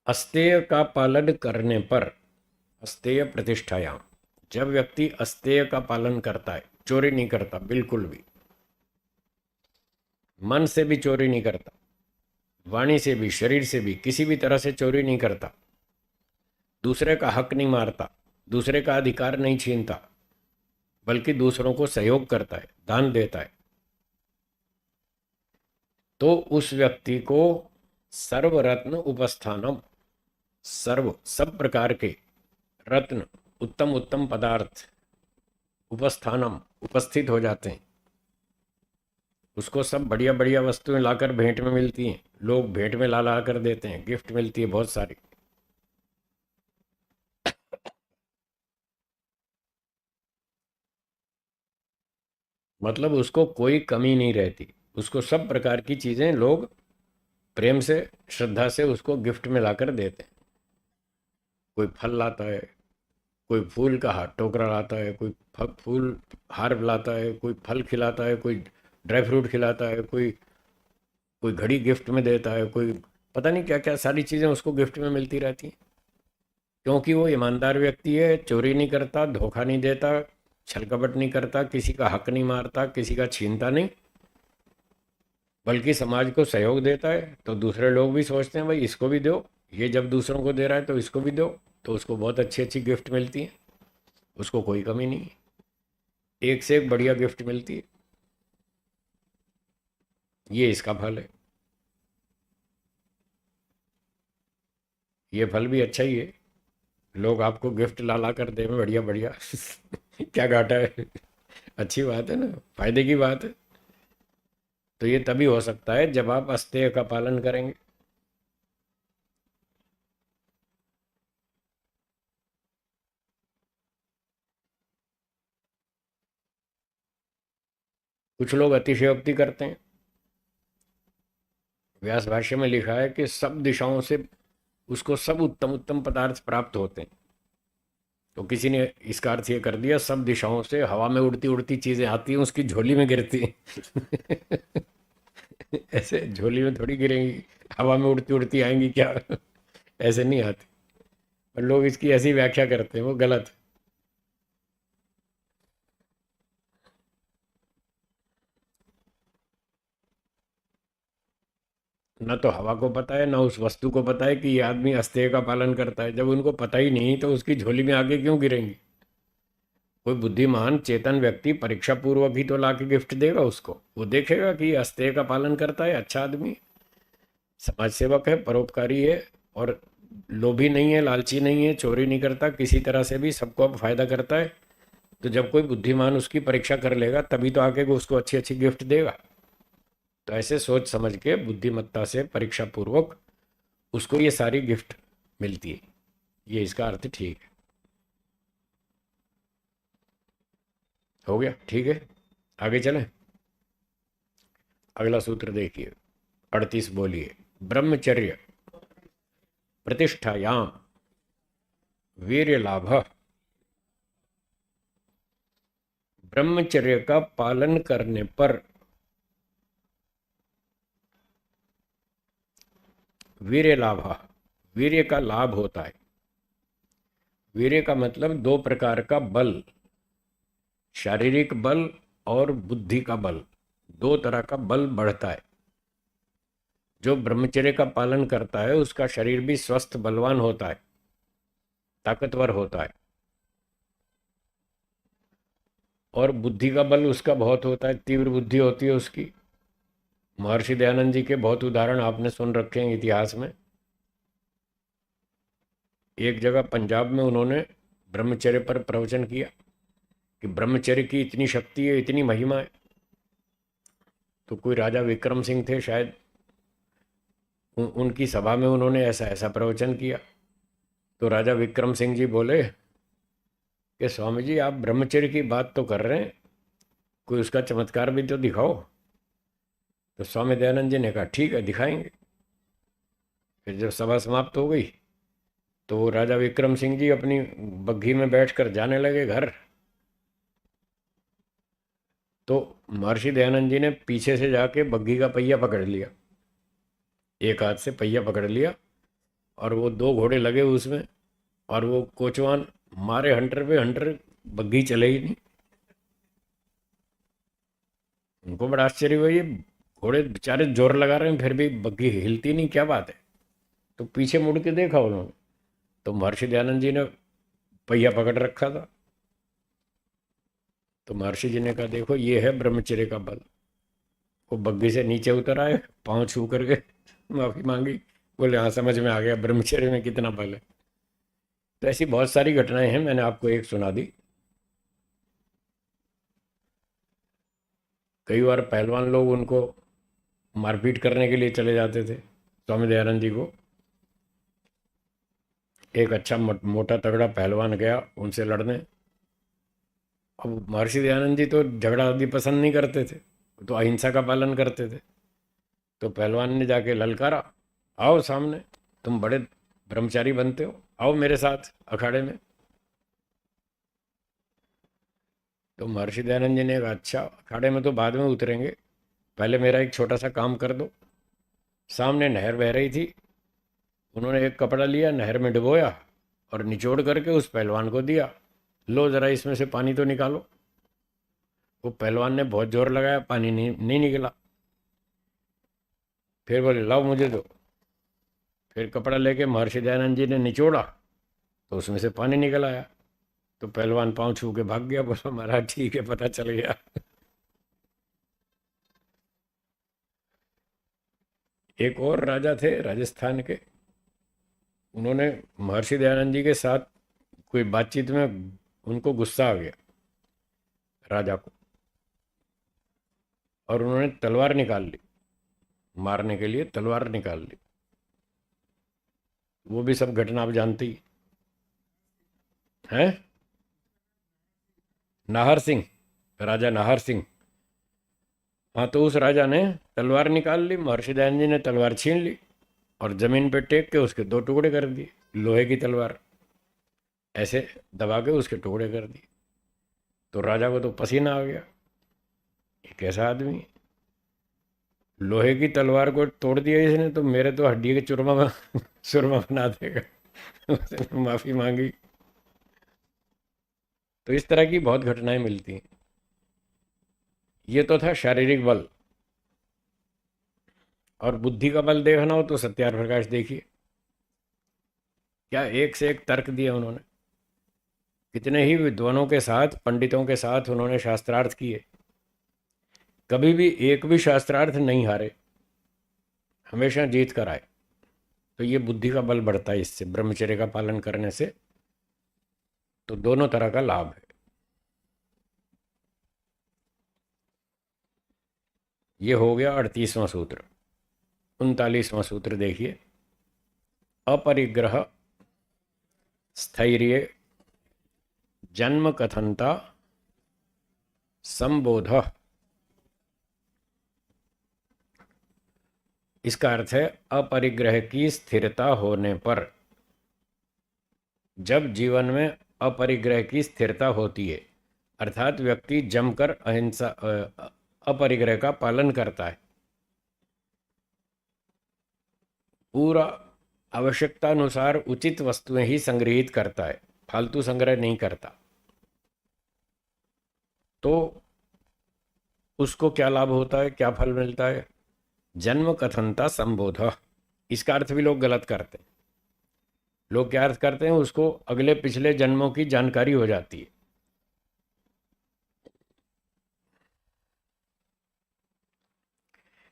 अस्तेय का पालन करने पर अस्तेय प्रतिष्ठायाम, जब व्यक्ति अस्तेय का पालन करता है, चोरी नहीं करता, बिल्कुल भी मन से भी चोरी नहीं करता, वाणी से भी, शरीर से भी, किसी भी तरह से चोरी नहीं करता, दूसरे का हक नहीं मारता, दूसरे का अधिकार नहीं छीनता, बल्कि दूसरों को सहयोग करता है, दान देता है, तो उस व्यक्ति को सर्वरत्न उपस्थानम, सर्व सब प्रकार के रत्न, उत्तम उत्तम पदार्थ उपस्थानम उपस्थित हो जाते हैं। उसको सब बढ़िया बढ़िया वस्तुएं लाकर भेंट में मिलती हैं, लोग भेंट में ला ला कर देते हैं, गिफ्ट मिलती है बहुत सारी। मतलब उसको कोई कमी नहीं रहती, उसको सब प्रकार की चीजें लोग प्रेम से, श्रद्धा से उसको गिफ्ट में लाकर देते हैं। कोई फल लाता है, कोई फूल का हार टोकरा लाता है, कोई फूल हार लाता है, कोई फल खिलाता है, कोई ड्राई फ्रूट खिलाता है, कोई कोई घड़ी गिफ्ट में देता है, कोई पता नहीं क्या क्या सारी चीज़ें उसको गिफ्ट में मिलती रहती हैं। क्योंकि वो ईमानदार व्यक्ति है, चोरी नहीं करता, धोखा नहीं देता, छल कपट नहीं करता, किसी का हक नहीं मारता, किसी का छीनता नहीं, बल्कि समाज को सहयोग देता है। तो दूसरे लोग भी सोचते हैं भाई इसको भी दो, ये जब दूसरों को दे रहा है तो इसको भी दो, तो उसको बहुत अच्छी अच्छी गिफ्ट मिलती है, उसको कोई कमी नहीं है, एक से एक बढ़िया गिफ्ट मिलती है। ये इसका फल है। ये फल भी अच्छा ही है, लोग आपको गिफ्ट ला ला कर दे में बढ़िया बढ़िया क्या घाटा है, अच्छी बात है ना, फायदे की बात है। तो ये तभी हो सकता है जब आप अस्तेय का पालन करेंगे। कुछ लोग अतिशयोक्ति करते हैं। व्यास भाष्य में लिखा है कि सब दिशाओं से उसको सब उत्तम उत्तम पदार्थ प्राप्त होते हैं। तो किसी ने इसका अर्थ ये कर दिया, सब दिशाओं से हवा में उड़ती उड़ती चीजें आती हैं, उसकी झोली में गिरती हैं। ऐसे झोली में थोड़ी गिरेंगी, हवा में उड़ती उड़ती आएंगी क्या? ऐसे नहीं आती। और लोग इसकी ऐसी व्याख्या करते हैं, वो गलत है। न तो हवा को पता है, न उस वस्तु को पता है कि ये आदमी अस्तेय का पालन करता है। जब उनको पता ही नहीं तो उसकी झोली में आगे क्यों गिरेंगी? कोई बुद्धिमान चेतन व्यक्ति परीक्षा पूर्वक ही तो लाके गिफ्ट देगा उसको, वो देखेगा कि ये अस्तेय का पालन करता है, अच्छा आदमी, समाज सेवक है, परोपकारी है, और लोभी नहीं है, लालची नहीं है, चोरी नहीं करता, किसी तरह से भी सबको अब फायदा करता है। तो जब कोई बुद्धिमान उसकी परीक्षा कर लेगा तभी तो आके वो उसको अच्छी अच्छी गिफ्ट देगा। तो ऐसे सोच समझ के बुद्धिमत्ता से परीक्षा पूर्वक उसको ये सारी गिफ्ट मिलती है। ये इसका अर्थ ठीक है। हो गया, ठीक है। आगे चलें। अगला सूत्र देखिए, 38 बोलिए। ब्रह्मचर्य प्रतिष्ठायाम वीर्य लाभ। ब्रह्मचर्य का पालन करने पर वीर्य लाभ, वीर्य का लाभ होता है। वीर्य का मतलब दो प्रकार का बल, शारीरिक बल और बुद्धि का बल, दो तरह का बल बढ़ता है। जो ब्रह्मचर्य का पालन करता है उसका शरीर भी स्वस्थ बलवान होता है, ताकतवर होता है, और बुद्धि का बल उसका बहुत होता है, तीव्र बुद्धि होती है उसकी। महर्षि दयानंद जी के बहुत उदाहरण आपने सुन रखे हैं इतिहास में। एक जगह पंजाब में उन्होंने ब्रह्मचर्य पर प्रवचन किया कि ब्रह्मचर्य की इतनी शक्ति है, इतनी महिमा है। तो कोई राजा विक्रम सिंह थे शायद, उनकी सभा में उन्होंने ऐसा ऐसा प्रवचन किया। तो राजा विक्रम सिंह जी बोले कि स्वामी जी आप ब्रह्मचर्य की बात तो कर रहे हैं, कोई उसका चमत्कार भी तो दिखाओ। तो स्वामी दयानंद जी ने कहा ठीक है दिखाएंगे। फिर जब सभा समाप्त हो गई तो राजा विक्रम सिंह जी अपनी बग्घी में बैठकर जाने लगे घर। तो महर्षि दयानंद जी ने पीछे से जाके बग्घी का पहिया पकड़ लिया, एक हाथ से पहिया पकड़ लिया, और वो दो घोड़े लगे उसमें, और वो कोचवान मारे हंटर पे हंटर, बग्घी चले ही नहीं। उनको बड़ा आश्चर्य हुआ, ये घोड़े बेचारे जोर लगा रहे हैं फिर भी बग्घी हिलती नहीं, क्या बात है। तो पीछे मुड़ के देखा उन्होंने, तो महर्षि दयानंद जी ने पहिया पकड़ रखा था। तो महर्षि जी ने कहा, देखो ये है ब्रह्मचर्य का बल। वो बग्घी से नीचे उतर आए, पाँव छू करके माफी मांगी, बोले हाँ समझ में आ गया ब्रह्मचर्य में कितना बल है। तो ऐसी बहुत सारी घटनाएं हैं, मैंने आपको एक सुना दी। कई बार पहलवान लोग उनको मारपीट करने के लिए चले जाते थे, स्वामी दयानंद जी को। एक अच्छा मोटा तगड़ा पहलवान गया उनसे लड़ने। अब महर्षि दयानंद जी तो झगड़ा आदि पसंद नहीं करते थे, तो अहिंसा का पालन करते थे। तो पहलवान ने जाके ललकारा, आओ सामने, तुम बड़े ब्रह्मचारी बनते हो, आओ मेरे साथ अखाड़े में। तो महर्षि दयानंद जी ने कहा, अच्छा अखाड़े में तो बाद में उतरेंगे, पहले मेरा एक छोटा सा काम कर दो। सामने नहर बह रही थी, उन्होंने एक कपड़ा लिया, नहर में डुबोया और निचोड़ करके उस पहलवान को दिया, लो जरा इसमें से पानी तो निकालो। वो पहलवान ने बहुत जोर लगाया, पानी नहीं निकला। फिर बोले लाओ मुझे दो। फिर कपड़ा लेके महर्षि दयानंद जी ने निचोड़ा, तो उसमें से पानी निकल आया। तो पहलवान पाँव छू के भाग गया, बोला महाराज ठीक है, पता चल गया। एक और राजा थे राजस्थान के, उन्होंने महर्षि दयानंद जी के साथ कोई बातचीत में, उनको गुस्सा आ गया राजा को, और उन्होंने तलवार निकाल ली, मारने के लिए तलवार निकाल ली। वो भी सब घटना आप जानती हैं। नाहर सिंह, राजा नाहर सिंह। हाँ, तो उस राजा ने तलवार निकाल ली, महर्षि दयानंद जी ने तलवार छीन ली और जमीन पे टेक के उसके दो टुकड़े कर दिए, लोहे की तलवार ऐसे दबा के उसके टुकड़े कर दिए। तो राजा को तो पसीना आ गया, ये कैसा आदमी है? लोहे की तलवार को तोड़ दिया इसने, तो मेरे तो हड्डी के चूरमा में सुरमा बना देगा। उसने माफी मांगी। तो इस तरह की बहुत घटनाएं मिलती हैं। ये तो था शारीरिक बल। और बुद्धि का बल देखना हो तो सत्यार प्रकाश देखिए, क्या एक से एक तर्क दिए उन्होंने। कितने ही विद्वानों के साथ, पंडितों के साथ उन्होंने शास्त्रार्थ किए, कभी भी एक भी शास्त्रार्थ नहीं हारे, हमेशा जीत कर आए। तो ये बुद्धि का बल बढ़ता है इससे, ब्रह्मचर्य का पालन करने से। तो दोनों तरह का लाभ है। ये हो गया 38वां सूत्र। 39वां सूत्र देखिए, अपरिग्रह स्थैर्य जन्म कथनता संबोध। इसका अर्थ है अपरिग्रह की स्थिरता होने पर। जब जीवन में अपरिग्रह की स्थिरता होती है, अर्थात व्यक्ति जमकर अहिंसा अपरिग्रह का पालन करता है, पूरा आवश्यकता अनुसार उचित वस्तुएं ही संग्रहित करता है, फालतू संग्रह नहीं करता, तो उसको क्या लाभ होता है, क्या फल मिलता है? जन्म कथनता संबोध। इसका अर्थ भी लोग गलत करते हैं। लोग क्या अर्थ करते हैं, उसको अगले पिछले जन्मों की जानकारी हो जाती है।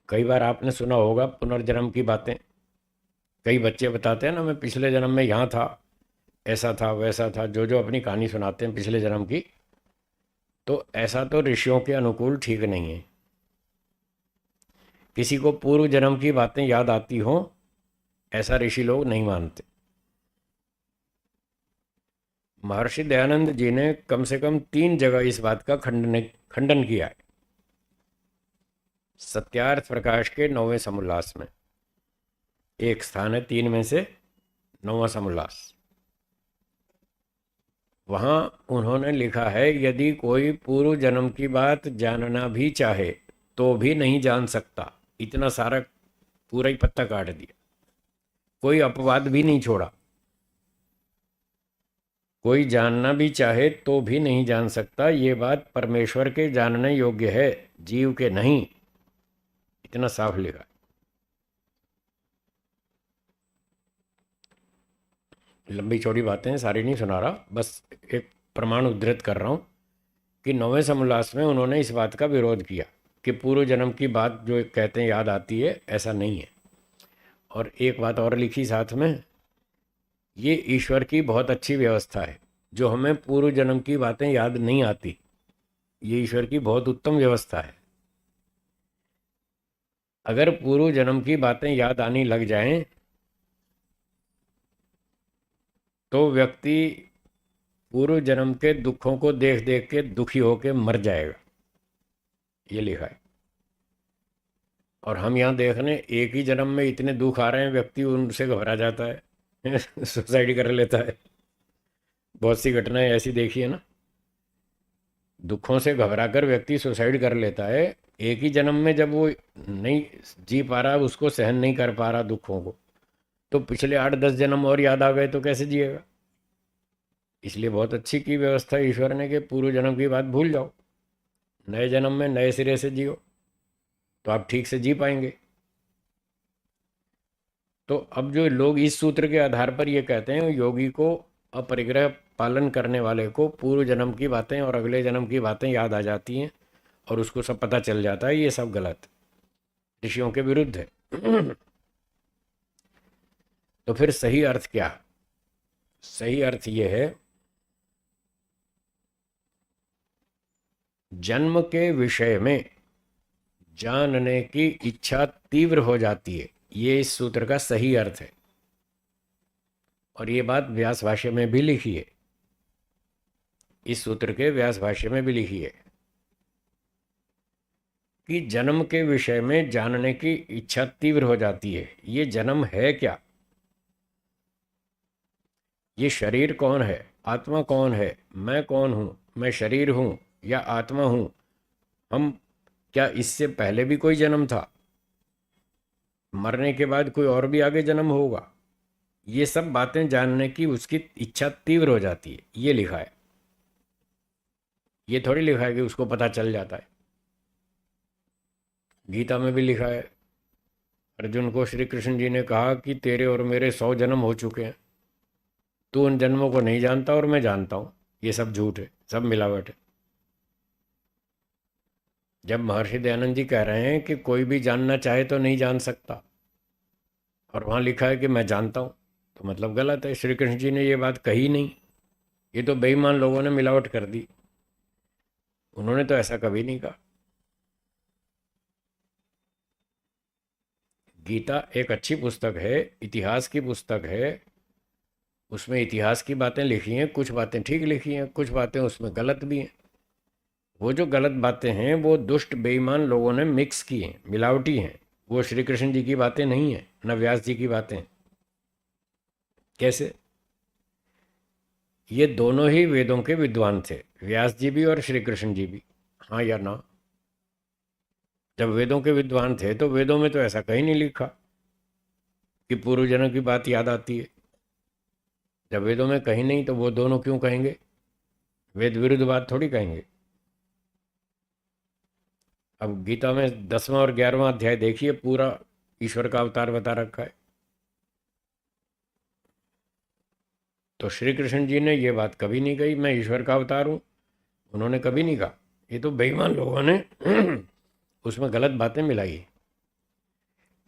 कई बार आपने सुना होगा पुनर्जन्म की बातें। कई बच्चे बताते हैं ना, मैं पिछले जन्म में यहाँ था, ऐसा था वैसा था, जो जो अपनी कहानी सुनाते हैं पिछले जन्म की। तो ऐसा तो ऋषियों के अनुकूल ठीक नहीं है। किसी को पूर्व जन्म की बातें याद आती हों, ऐसा ऋषि लोग नहीं मानते। महर्षि दयानंद जी ने कम से कम 3 जगह इस बात का खंडन किया है। सत्यार्थ प्रकाश के 9वें समुल्लास में एक स्थान है, 3 में से 9वां समुल्लास। वहां उन्होंने लिखा है, यदि कोई पूर्व जन्म की बात जानना भी चाहे तो भी नहीं जान सकता। इतना सारा पूरा ही पत्ता काट दिया। कोई अपवाद भी नहीं छोड़ा। कोई जानना भी चाहे तो भी नहीं जान सकता। ये बात परमेश्वर के जानने योग्य है, जीव के नहीं। इतना साफ लिखा है। लंबी चौड़ी बातें हैं, सारी नहीं सुना रहा, बस एक प्रमाण उद्धृत कर रहा हूँ कि 9वें समोल्लास में उन्होंने इस बात का विरोध किया कि पूर्व जन्म की बात जो कहते हैं याद आती है, ऐसा नहीं है। और एक बात और लिखी साथ में, ये ईश्वर की बहुत अच्छी व्यवस्था है। जो हमें पूर्व जन्म की बातें याद नहीं आती, ये ईश्वर की बहुत उत्तम व्यवस्था है। अगर पूर्व जन्म की बातें याद आने लग जाएं तो व्यक्ति पूर्व जन्म के दुखों को देख देख के दुखी होकर मर जाएगा, ये लिखा है। और हम यहाँ देख रहे हैं एक ही जन्म में इतने दुख आ रहे हैं, व्यक्ति उनसे घबरा जाता है सुसाइड कर लेता है। बहुत सी घटनाएं ऐसी देखी है ना, दुखों से घबरा कर व्यक्ति सुसाइड कर लेता है। एक ही जन्म में जब वो नहीं जी पा रहा, उसको सहन नहीं कर पा रहा दुखों को, तो पिछले 8-10 जन्म और याद आ गए तो कैसे जिएगा। इसलिए बहुत अच्छी की व्यवस्था ईश्वर ने कि पूर्व जन्म की बात भूल जाओ, नए जन्म में नए सिरे से जियो, तो आप ठीक से जी पाएंगे। तो अब जो लोग इस सूत्र के आधार पर ये कहते हैं, योगी को, अपरिग्रह पालन करने वाले को पूर्व जन्म की बातें और अगले जन्म की बातें याद आ जाती हैं और उसको सब पता चल जाता है, ये सब गलत, ऋषियों के विरुद्ध है। तो फिर सही अर्थ क्या? सही अर्थ ये है, जन्म के विषय में जानने की इच्छा तीव्र हो जाती है, ये इस सूत्र का सही अर्थ है। और ये बात व्यास भाष्य में भी लिखी है, इस सूत्र के व्यास भाष्य में भी लिखी है कि जन्म के विषय में जानने की इच्छा तीव्र हो जाती है। ये जन्म है क्या? ये शरीर कौन है? आत्मा कौन है? मैं कौन हूं? मैं शरीर हूं या आत्मा हूं? हम क्या इससे पहले भी कोई जन्म था? मरने के बाद कोई और भी आगे जन्म होगा? ये सब बातें जानने की उसकी इच्छा तीव्र हो जाती है, ये लिखा है। ये थोड़ी लिखा है कि उसको पता चल जाता है। गीता में भी लिखा है, अर्जुन को श्री कृष्ण जी ने कहा कि तेरे और मेरे 100 जन्म हो चुके हैं, तू उन जन्मों को नहीं जानता और मैं जानता हूं। ये सब झूठ है, सब मिलावट है। जब महर्षि दयानंद जी कह रहे हैं कि कोई भी जानना चाहे तो नहीं जान सकता, और वहां लिखा है कि मैं जानता हूं, तो मतलब गलत है। श्री कृष्ण जी ने ये बात कही नहीं, ये तो बेईमान लोगों ने मिलावट कर दी। उन्होंने तो ऐसा कभी नहीं कहा। गीता एक अच्छी पुस्तक है, इतिहास की पुस्तक है। उसमें इतिहास की बातें लिखी हैं, कुछ बातें ठीक लिखी हैं, कुछ बातें उसमें गलत भी हैं। वो जो गलत बातें हैं वो दुष्ट बेईमान लोगों ने मिक्स की हैं, मिलावटी हैं। वो श्री कृष्ण जी की बातें नहीं हैं, न व्यास जी की बातें। कैसे? ये दोनों ही वेदों के विद्वान थे, व्यास जी भी और श्री कृष्ण जी भी। हाँ या ना? जब वेदों के विद्वान थे तो वेदों में तो ऐसा कहीं नहीं लिखा कि पूर्व जन्म की बात याद आती है। जब वेदों में कहीं नहीं तो वो दोनों क्यों कहेंगे? वेद विरुद्ध बात थोड़ी कहेंगे। अब गीता में 10वां और 11वां अध्याय देखिए, पूरा ईश्वर का अवतार बता रखा है। तो श्री कृष्ण जी ने ये बात कभी नहीं कही मैं ईश्वर का अवतार हूँ, उन्होंने कभी नहीं कहा। ये तो बेईमान लोगों ने उसमें गलत बातें मिलाई,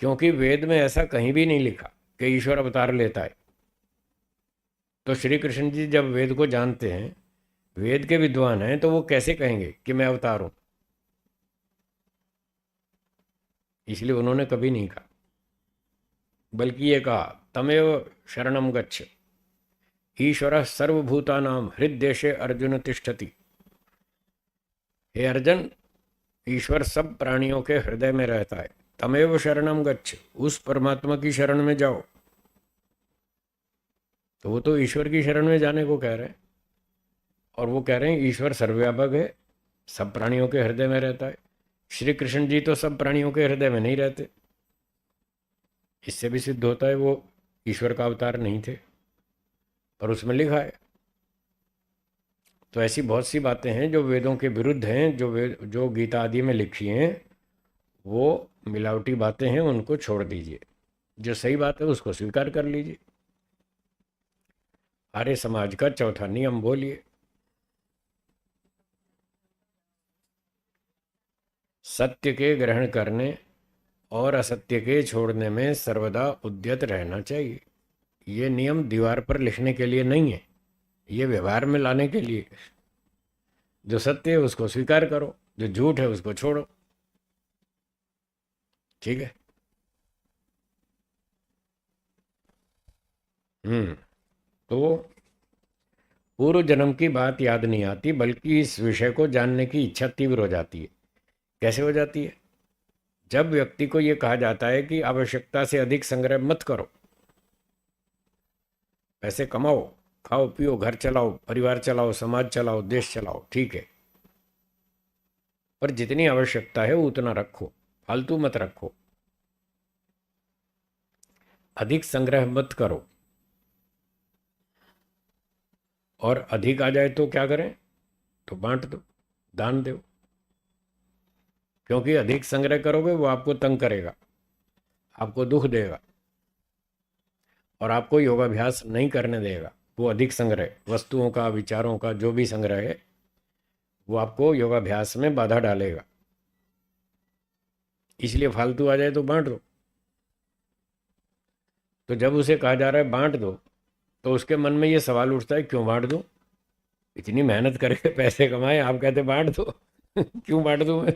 क्योंकि वेद में ऐसा कहीं भी नहीं लिखा कि ईश्वर अवतार लेता है। तो श्री कृष्ण जी जब वेद को जानते हैं, वेद के विद्वान हैं, तो वो कैसे कहेंगे कि मैं अवतार हूँ? इसलिए उन्होंने कभी नहीं कहा, बल्कि ये कहा तमेव शरणम गच्छ, ईश्वर सर्वभूतानां हृदय अर्जुन तिष्ठति। हे अर्जुन, ईश्वर सब प्राणियों के हृदय में रहता है। तमेव शरणम गच्छ, उस परमात्मा की शरण में जाओ। तो वो तो ईश्वर की शरण में जाने को कह रहे हैं, और वो कह रहे हैं ईश्वर सर्वव्यापक है, सब प्राणियों के हृदय में रहता है। श्री कृष्ण जी तो सब प्राणियों के हृदय में नहीं रहते। इससे भी सिद्ध होता है वो ईश्वर का अवतार नहीं थे, पर उसमें लिखा है। तो ऐसी बहुत सी बातें हैं जो वेदों के विरुद्ध हैं, जो गीता आदि में लिखी हैं, वो मिलावटी बातें हैं, उनको छोड़ दीजिए। जो सही बात है उसको स्वीकार कर लीजिए। आर्य समाज का चौथा नियम बोलिए। सत्य के ग्रहण करने और असत्य के छोड़ने में सर्वदा उद्यत रहना चाहिए। ये नियम दीवार पर लिखने के लिए नहीं है, ये व्यवहार में लाने के लिए। जो सत्य है उसको स्वीकार करो, जो झूठ है उसको छोड़ो। ठीक है। तो पूर्व जन्म की बात याद नहीं आती, बल्कि इस विषय को जानने की इच्छा तीव्र हो जाती है। कैसे हो जाती है? जब व्यक्ति को यह कहा जाता है कि आवश्यकता से अधिक संग्रह मत करो, पैसे कमाओ, खाओ पियो, घर चलाओ, परिवार चलाओ, समाज चलाओ, देश चलाओ, ठीक है, पर जितनी आवश्यकता है उतना रखो, फालतू मत रखो। अधिक संग्रह मत करो। और अधिक आ जाए तो क्या करें? तो बांट दो, दान दो। क्योंकि अधिक संग्रह करोगे वो आपको तंग करेगा, आपको दुख देगा, और आपको योगाभ्यास नहीं करने देगा। वो अधिक संग्रह वस्तुओं का, विचारों का, जो भी संग्रह है, वो आपको योगाभ्यास में बाधा डालेगा। इसलिए फालतू आ जाए तो बांट दो। तो जब उसे कहा जा रहा है बांट दो, तो उसके मन में ये सवाल उठता है, क्यों बांट दो? इतनी मेहनत करके पैसे कमाए, आप कहते बांट दो। क्यों बांट दूं मैं?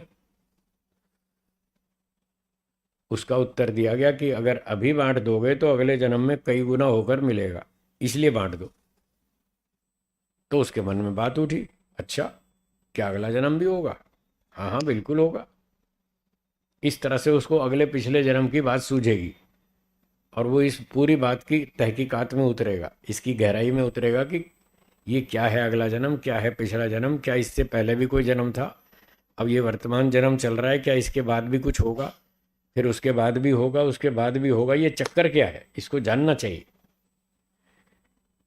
उसका उत्तर दिया गया कि अगर अभी बांट दोगे तो अगले जन्म में कई गुना होकर मिलेगा, इसलिए बांट दो। तो उसके मन में बात उठी, अच्छा, क्या अगला जन्म भी होगा? हाँ हाँ बिल्कुल होगा। इस तरह से उसको अगले पिछले जन्म की बात सूझेगी, और वो इस पूरी बात की तहकीकात में उतरेगा, इसकी गहराई में उतरेगा कि ये क्या है अगला जन्म, क्या है पिछला जन्म, क्या इससे पहले भी कोई जन्म था, अब ये वर्तमान जन्म चल रहा है, क्या इसके बाद भी कुछ होगा, फिर उसके बाद भी होगा, उसके बाद भी होगा, ये चक्कर क्या है, इसको जानना चाहिए।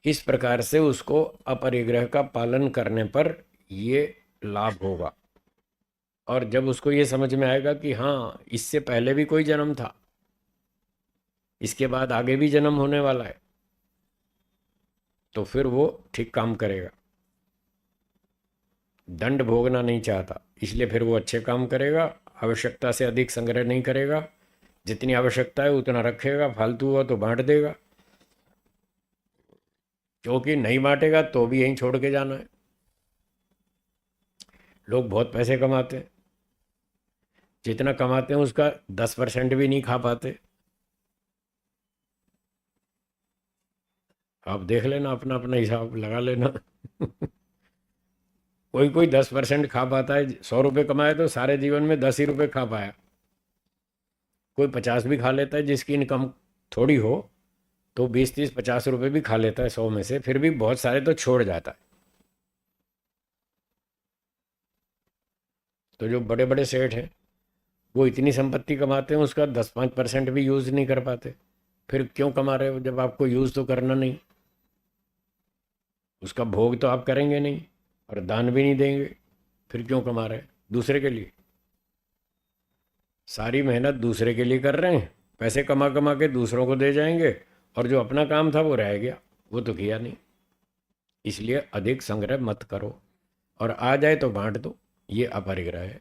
इस प्रकार से उसको अपरिग्रह का पालन करने पर ये लाभ होगा। और जब उसको ये समझ में आएगा कि हाँ, इससे पहले भी कोई जन्म था, इसके बाद आगे भी जन्म होने वाला है, तो फिर वो ठीक काम करेगा। दंड भोगना नहीं चाहता, इसलिए फिर वो अच्छे काम करेगा, आवश्यकता से अधिक संग्रह नहीं करेगा, जितनी आवश्यकता है उतना रखेगा, फालतू हुआ तो बांट देगा। क्योंकि नहीं बांटेगा तो भी यहीं छोड़ के जाना है। लोग बहुत पैसे कमाते हैं, जितना कमाते हैं उसका 10% भी नहीं खा पाते। आप देख लेना, अपना अपना हिसाब लगा लेना। कोई कोई 10% खा पाता है, 100 रुपये कमाए तो सारे जीवन में 10 ही रुपये खा पाया। कोई 50 भी खा लेता है, जिसकी इनकम थोड़ी हो तो 20 30 50 रुपये भी खा लेता है 100 में से, फिर भी बहुत सारे तो छोड़ जाता है। तो जो बड़े बड़े सेठ हैं, वो इतनी संपत्ति कमाते हैं, उसका 10 5% भी यूज़ नहीं कर पाते। फिर क्यों कमा रहे हो जब आपको यूज़ तो करना नहीं? उसका भोग तो आप करेंगे नहीं, और दान भी नहीं देंगे, फिर क्यों कमा रहे हैं? दूसरे के लिए। सारी मेहनत दूसरे के लिए कर रहे हैं, पैसे कमा कमा के दूसरों को दे जाएंगे, और जो अपना काम था वो रह गया, वो तो किया नहीं। इसलिए अधिक संग्रह मत करो, और आ जाए तो बांट दो, ये अपरिग्रह है।